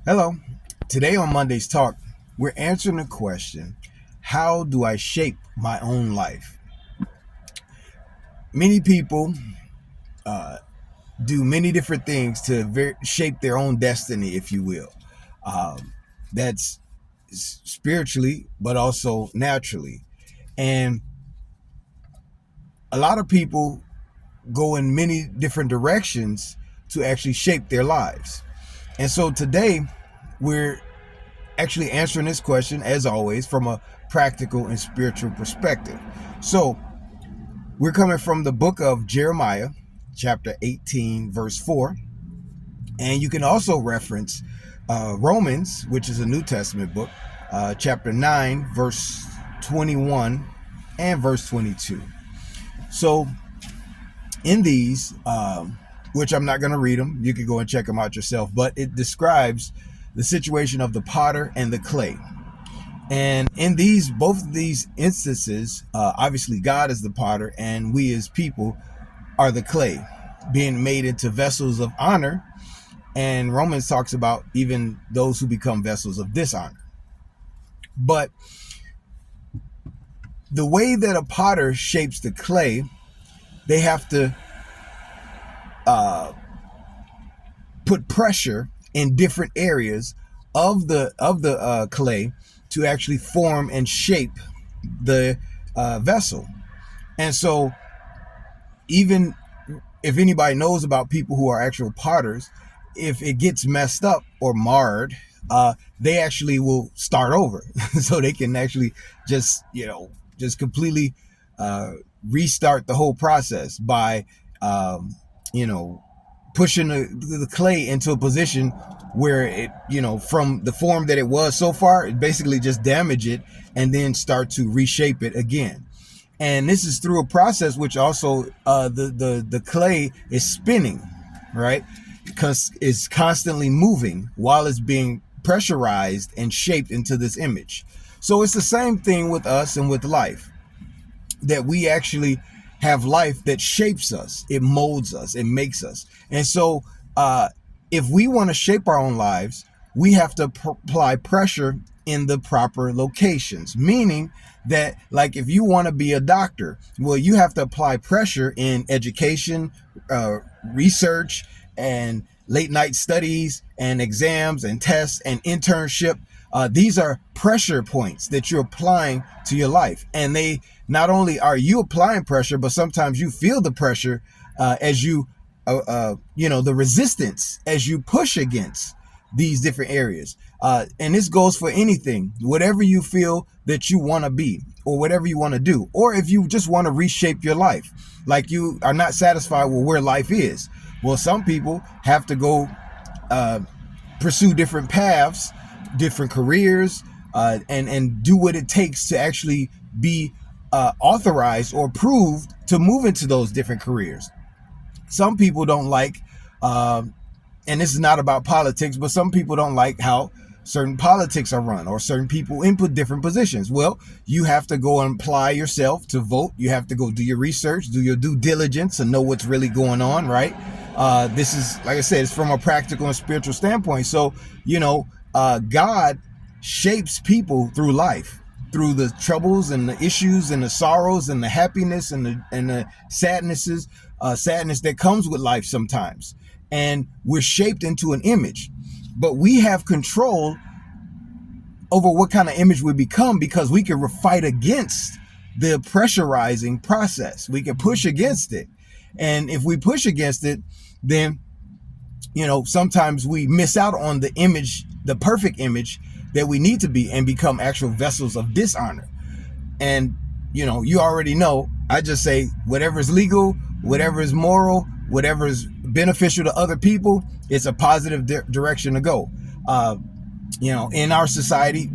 Hello. Today on Monday's Talk, we're answering the question, how do I shape my own life? Many people uh, do many different things to shape their own destiny, if you will. That's spiritually, but also naturally. And a lot of people go in many different directions to actually shape their lives. And so today, we're actually answering this question, as always, from a practical and spiritual perspective. So we're coming from the book of Jeremiah, chapter 18, verse 4. And you can also reference Romans, which is a New Testament book, chapter 9, verse 21 and verse 22. So in these, which I'm not going to read them, you can go and check them out yourself, but it describes the situation of the potter and the clay. And in both of these instances, obviously God is the potter and we as people are the clay, being made into vessels of honor. And Romans talks about even those who become vessels of dishonor. But the way that a potter shapes the clay, they have to put pressure in different areas of the clay to actually form and shape the vessel. And so even if anybody knows about people who are actual potters, if it gets messed up or marred, they actually will start over. So they can actually just completely restart the whole process by pushing the clay into a position where it, from the form that it was so far, it basically just damage it and then start to reshape it again. And this is through a process which also the clay is spinning, right? Because it's constantly moving while it's being pressurized and shaped into this image. So it's the same thing with us and with life, that we actually have life that shapes us, it molds us, it makes us. And so if we want to shape our own lives, we have to apply pressure in the proper locations, meaning that, like, if you want to be a doctor, well, you have to apply pressure in education, research, and late night studies and exams and tests and internship. These are pressure points that you're applying to your life. And they not only are you applying pressure, but sometimes you feel the pressure as the resistance as you push against these different areas. And this goes for anything, whatever you feel that you want to be or whatever you want to do, or if you just want to reshape your life, like you are not satisfied with where life is. Well, some people have to go pursue different paths, different careers, and do what it takes to actually be authorized or approved to move into those different careers. Some people don't like, and this is not about politics, but some people don't like how certain politics are run or certain people input different positions. Well, you have to go and apply yourself to vote. You have to go do your research, do your due diligence, and know what's really going on, right? This is, like I said, it's from a practical and spiritual standpoint. So, God shapes people through life, through the troubles and the issues and the sorrows and the happiness and the sadness that comes with life sometimes. And we're shaped into an image, but we have control over what kind of image we become, because we can fight against the pressurizing process. We can push against it. And if we push against it, then, sometimes we miss out on the image, the perfect image that we need to be, and become actual vessels of dishonor. And, you already know, I just say whatever is legal, whatever is moral, whatever is beneficial to other people, it's a positive direction to go. In our society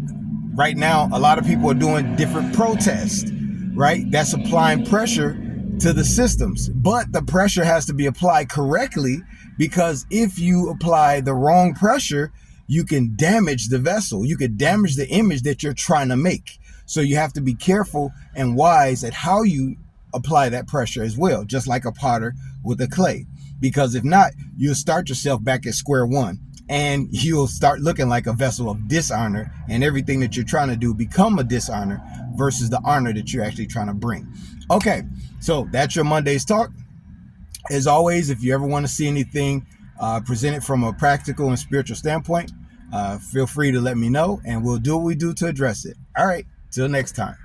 right now, a lot of people are doing different protests, right? That's applying pressure to the systems, but the pressure has to be applied correctly, because if you apply the wrong pressure, you can damage the vessel. You could damage the image that you're trying to make. So you have to be careful and wise at how you apply that pressure as well, just like a potter with a clay. Because if not, you'll start yourself back at square one and you'll start looking like a vessel of dishonor, and everything that you're trying to do become a dishonor versus the honor that you're actually trying to bring. Okay, so that's your Monday's talk. As always, if you ever want to see anything presented from a practical and spiritual standpoint, feel free to let me know, and we'll do what we do to address it. All right, till next time.